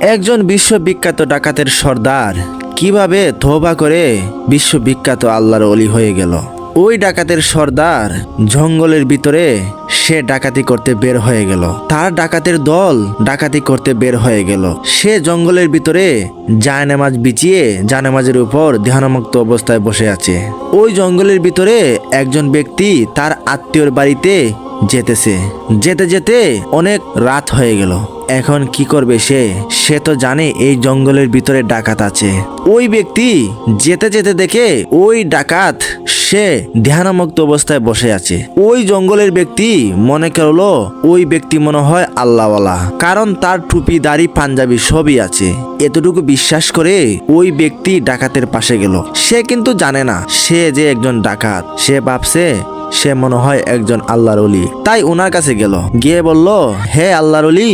একজন বিশ্ববিখ্যাত ডাকাতের সর্দার কিভাবে তওবা করে বিশ্ববিখ্যাত আল্লাহর ওলি হয়ে গেল। ওই ডাকাতের সর্দার জঙ্গলের ভিতরে সে ডাকাতি করতে বের হয়ে গেল। তার ডাকাতের দল ডাকাতি করতে বের হয়ে গেল। সে জঙ্গলের ভিতরে জায়নামাজ বিছিয়ে জায়নামাজের উপর ধ্যানমুক্ত অবস্থায় বসে আছে। ওই জঙ্গলের ভিতরে একজন ব্যক্তি তার আত্মীয়র বাড়িতে যেতেছে। যেতে যেতে অনেক রাত হয়ে গেল। এখন কি করবে সে তো জানে এই জঙ্গলের ভিতরে ডাকাত আছে। ওই ব্যক্তি যেতে যেতে দেখে ওই ডাকাত সে ধ্যানমুক্ত অবস্থায় বসে আছে। ওই জঙ্গলের ব্যক্তি মনে করলো ওই ব্যক্তি মনে হয় আল্লাহওয়ালা, কারণ তার টুপি দাড়ি পাঞ্জাবি সবই আছে। এতটুকু বিশ্বাস করে ওই ব্যক্তি ডাকাতের পাশে গেল। সে কিন্তু জানে না সে যে একজন ডাকাত। সে ভাবছে সে মনে হয় একজন আল্লাহর ওলি, তাই ওনার কাছে গেল। গিয়ে বলল, হে আল্লাহর ওলি,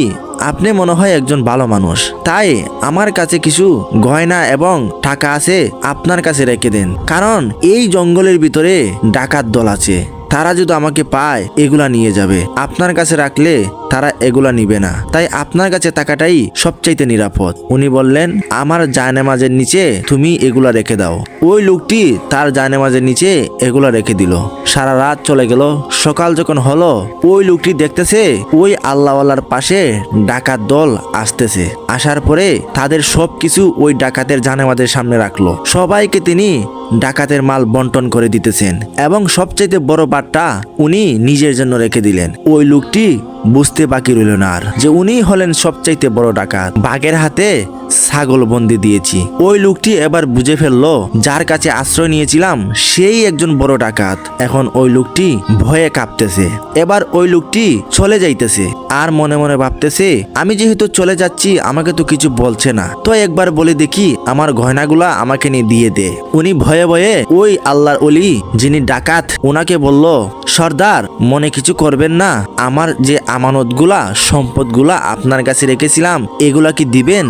আপনি মনে হয় একজন ভালো মানুষ, তাই আমার কাছে কিছু গয়না এবং টাকা আছে, আপনার কাছে রেখে দেন। কারণ এই জঙ্গলের ভিতরে ডাকাত দল আছে, তারা যদি আমাকে পায় এগুলা নিয়ে যাবে। আপনার কাছে রাখলে তারা এগুলা নিবে না, তাই আপনার কাছে টাকাটাই সবচাইতে নিরাপদ। উনি বললেন, আমার জায়নামাজের নিচে তুমি এগুলা রেখে দাও। ওই লোকটি তার জায়নামাজের নিচে এগুলা রেখে দিল। সারা রাত চলে গেল। সকাল যখন হলো, ওই লোকটি দেখতেছে ওই আল্লাহওয়ালার পাশে ডাকাত দল আসতেছে। আসার পরে তাদের সবকিছু ওই ডাকাতের জায়নামাজের সামনে রাখলো। সবাইকে তিনি ডাকাতের মাল বন্টন করে দিতেছেন এবং সবচেয়ে বড় বাটটা উনি নিজের জন্য রেখে দিলেন। ওই লোকটি বুঝতে বাকি রইল না আর যে উনি হলেন সবচাইতে বড় ডাকাত। বাঘের হাতে ছাগল বন্দি দিয়েছি। ওই লোকটি এবার বুঝে ফেললো যার কাছে আশ্রয় নিয়েছিলাম সেই একজন বড় ডাকাত। এখন ওই লোকটি ভয়ে কাঁপতেছে। এবার ওই লোকটি চলে যাইতেছে আর মনে মনে ভাবতেছে, আমি যেহেতু চলে যাচ্ছি আমাকে তো কিছু বলছে না, তো একবার বলে দেখি আমার গয়নাগুলা আমাকে নিয়ে দিয়ে দে। উনি ভয়ে ভয়ে ওই আল্লাহর ওলি যিনি ডাকাত ওনাকে বলল, সর্দার মনে কিছু করবেন না, আমার যে আমানতগুলা সম্পদগুলা আপনার কাছে রেখেছিলাম এগুলা কি দিবেন?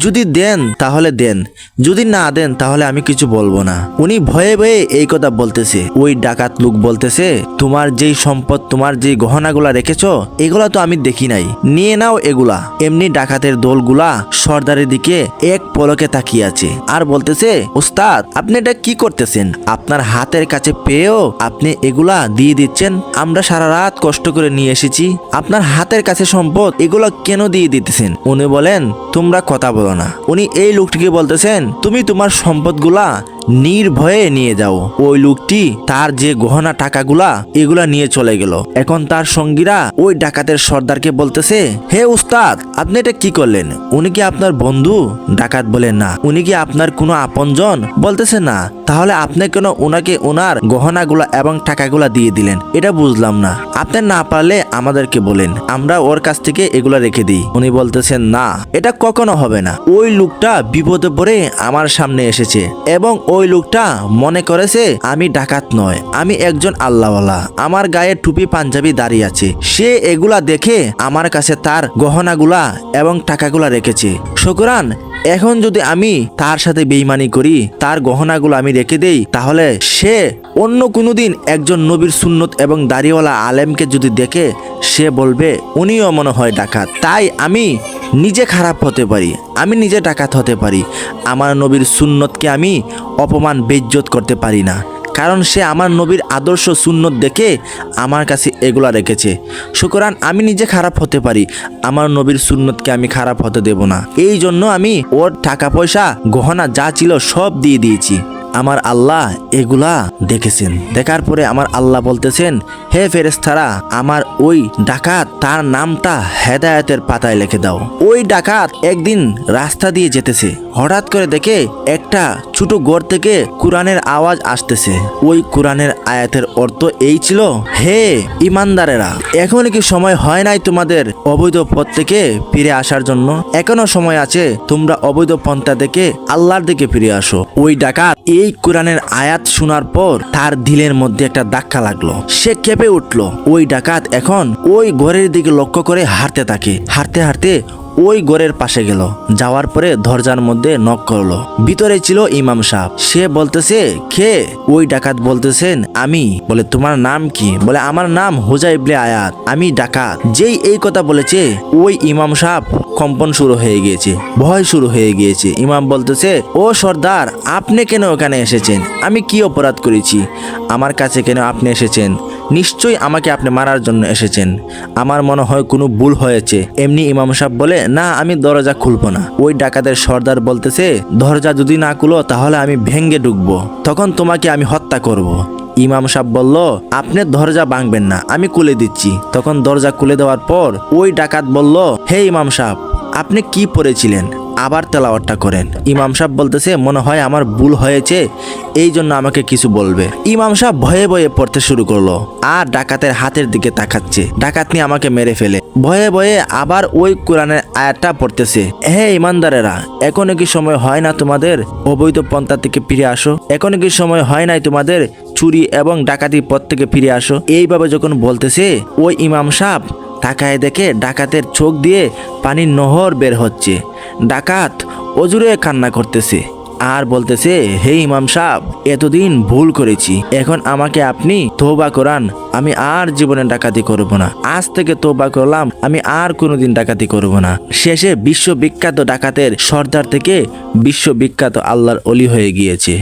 যদি দেন তাহলে দেন, যদি না দেন তাহলে আমি কিছু বলবো না। উনি ভয়ে ভয়ে এই কথা বলতেছে। ওই ডাকাত লোক বলতেছে, তোমার যেই সম্পদ তোমার যেই গহনাগুলা রেখেছো এগুলা তো আমি দেখি নাই, নিয়ে নাও এগুলা। এমনি ডাকাতের দলগুলা সর্দারের দিকে এক পলকে তাকিয়ে আছে আর বলতেছে, ওস্তাদ আপনি এটা কি করতেছেন? আপনার হাতের কাছে পেয়েও আপনি এগুলা দিয়ে দিচ্ছেন? আমরা সারা রাত কষ্ট করে নিয়ে এসেছি, আপনার হাতের কাছে সম্পদ, এগুলো কেন দিয়ে দিতেছেন? উনি বলেন, তোমরা কথা বলো না। উনি এই লোকটিকে বলতেছেন, তুমি তোমার সম্পদগুলা নির্ভয়ে নিয়ে যাও। ওই লোকটি তার যে গহনা টাকাগুলা এগুলা নিয়ে চলে গেল। এখন তার সঙ্গীরা ওই ডাকাতের সর্দারকে বলতেছে, হে উস্তাদ আপনি এটা কি করলেন? উনি কি আপনার বন্ধু? ডাকাত বলেন, না। উনি কি আপনার কোনো আপনজন? বলতেছে, না। তাহলে আপনি কেন ওনাকে ওনার গহনাগুলা এবং টাকাগুলা দিয়ে দিলেন? এটা বুঝলাম না। আপনি না পারলে আমাদেরকে বলেন, আমরা ওর কাছ থেকে এগুলা রেখে দিই। উনি বলতেছেন, না, এটা কখনো হবে না। ওই লোকটা বিপদে পড়ে আমার সামনে এসেছে এবং ওই লোকটা মনে করেছে আমি ডাকাত নয়, আমি একজন আল্লাহওয়ালা, আমার গায়ে টুপি পাঞ্জাবি দাঁড়িয়ে আছে। সে এগুলা দেখে আমার কাছে তার গহনাগুলা এবং টাকাগুলা রেখেছে। শুকরান, এখন যদি আমি তার সাথে বেঈমানি করি, তার গহনাগুলো আমি রেখে দেই, তাহলে সে অন্য কোনোদিন একজন নবীর সুন্নত এবং দাড়িওয়ালা আলেমকে যদি দেখে সে বলবে উনিও মনে হয় ডাকাত। তাই আমি নিজে খারাপ হতে পারি, আমি নিজে ডাকাত হতে পারি, আমার নবীর সুন্নতকে আমি অপমান বেইজ্জত করতে পারি না, কারণ সে আমার নবীর আদর্শ সুন্নত দেখে আমার কাছে এগুলা রেখেছে। সুতরাং আমি নিজে খারাপ হতে পারি, আমার নবীর সুন্নতকে আমি খারাপ হতে দেব না। এই জন্য আমি ওর টাকা পয়সা গহনা যা ছিল সব দিয়ে দিয়েছি। আমার আল্লাহ এগুলা দেখেছেন। দেখার পরে আমার আল্লাহ বলতেছেন, হে ফেরেশতারা, আমার ওই ডাকাত তার নামটা হেদায়েতের পাতায় লিখে দাও। ওই ডাকাত একদিন রাস্তা দিয়ে যেতেছে, হঠাৎ করে দেখে একটা ছোট ঘর থেকে কোরআনের আওয়াজ আসতেছে। ওই কোরআনের আয়াতের অর্থ এই ছিল, হে ইমানদারেরা, এখন কি সময় হয় নাই তোমাদের অবৈধ পথ থেকে ফিরে আসার জন্য? এখনো সময় আছে, তোমরা অবৈধ পন্থা থেকে আল্লাহর দিকে ফিরে আসো। ওই ডাকাত এই কোরআনের আয়াত শোনার পর তার দিলের মধ্যে একটা ধাক্কা লাগলো, সে কেঁপে উঠলো। ওই ডাকাত এখন ওই ঘরের দিকে লক্ষ্য করে হাঁটতে থাকে। হাঁটতে হাঁটতে ওই ঘরের পাশে গেল। যাওয়ার পরে দরজার মধ্যে নক করলো। ভিতরে ছিল ইমাম সাহেব। সে বলতেছে, কে? ওই ডাকাত বলতেছেন, আমি। বলে, তোমার নাম কি? বলে, আমার নাম হুজাই ইবনে আয়াত, আমি ডাকাত। যেই এই কথা বলেছে ওই ইমাম সাহেব কম্পন শুরু হয়ে গিয়েছে, ভয় শুরু হয়ে গিয়েছে। ইমাম বলতেছে, ও সর্দার, আপনি কেন ওখানে এসেছেন? আমি কি অপরাধ করেছি? আমার কাছে কেন আপনি এসেছেন? নিশ্চয়ই আমাকে আপনি মারার জন্য এসেছেন। আমার মনে হয় কোনো ভুল হয়েছে। এমনি ইমাম সাহেব বলে, না, আমি দরজা খুলবো না। ওই ডাকাতের সর্দার বলতেছে, দরজা যদি না খুলো তাহলে আমি ভেঙ্গে ঢুকবো, তখন তোমাকে আমি হত্যা করব। ইমাম সাহেব বলল, আপনি দরজা ভাঙবেন না, আমি খুলে দিচ্ছি। তখন দরজা খুলে দেওয়ার পর ওই ডাকাত বলল, হে ইমাম সাহেব, আপনি কি পড়েছিলেন? আবার তেলাওয়াতটা করেন। ইমাম সাহেব বলতেছে, মনে হয় আমার ভুল হয়েছে, এই জন্য আমাকে কিছু বলবে। ইমাম সাহেব ভয়ে ভয়ে পড়তে শুরু করলো আর ডাকাতের হাতের দিকে তাকাচ্ছে। ডাকাতনি আমাকে মেরে ফেলে। ভয়ে ভয়ে আবার ওই কোরআনের আয়াতটা পড়তেছে, হে ইমানদারেরা, এখনো কি সময় হয় না তোমাদের অবৈধ পন্থা থেকে ফিরে আসো? এখনো কি সময় হয় নাই তোমাদের চুরি এবং ডাকাতি পথ থেকে ফিরে আসো? এইভাবে যখন বলতেছে, ওই ইমাম সাহেব তাকায় দেখে ডাকাতের চোখ দিয়ে পানির নহর বের হচ্ছে। ডাকাত অজুরে কান্না করতেছে আর বলতেছে, হে ইমাম সাহেব, এতদিন ভুল করেছি, এখন আমাকে আপনি তওবা করান। আমি আর জীবনে ডাকাতি করব না। আজ থেকে তওবা করলাম, আমি আর কোনোদিন ডাকাতি করব না। শেষে বিশ্ববিখ্যাত ডাকাতের সর্দার থেকে বিশ্ববিখ্যাত আল্লাহর ওলি হয়ে গিয়েছে।